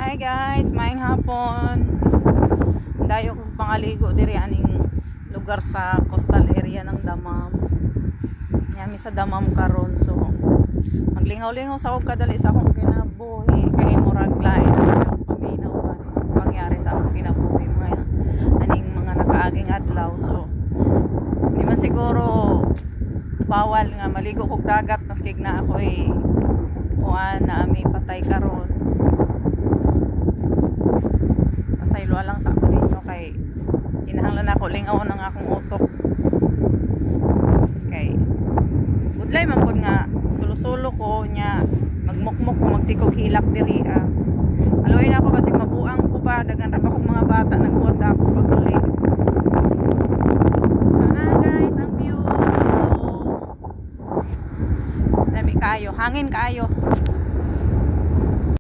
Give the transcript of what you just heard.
Hi guys, maayong hapon. Dayo kong pangaligo diri aning lugar sa coastal area ng Damam. Yami sa Damam karon, so maglingaw-lingaw sa akong kadali sa akong kinabuhi kay murag lain ang paminaw ba pangyari sa akong kinabuhi mga aning mga nakaaging adlaw. So di man siguro bawal nga maligo kog dagat maski na ako kuan na ami patay karon. Pasaylo lang sa ako ninyo kay kinahanglan ako lingaw ng akong utok. Kay budlay man pud nga sulo-sulo ko nya magmukmok ko magsikog hilak diri aloy na ako basig mabuang ko ba dagan ra pa kog mga bata nagbuhat sa ako paguli. Sana guys ang view. Dami kayo, hangin kayo.